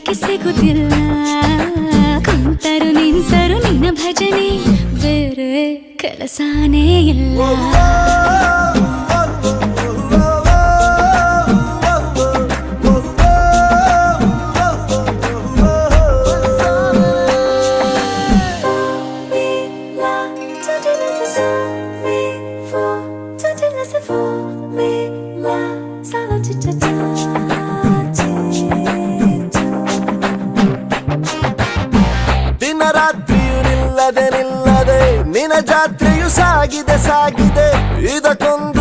ಯಾಕೆ ಸಿಗುತ್ತಿಲ್ಲ ಕುಂತರು ನಿಂತರು ನಿನ್ನ ಭಜನೆ ಬೇರೆ ಕೆಲಸನೇ ಇಲ್ಲ ದಿನ ರಾತ್ರಿಯು ನಿಲ್ಲದೆ ನಿನ್ನ ಜಾತ್ರೆಯು ಸಾಗಿದೆ ಇದಕ್ಕೊಂದು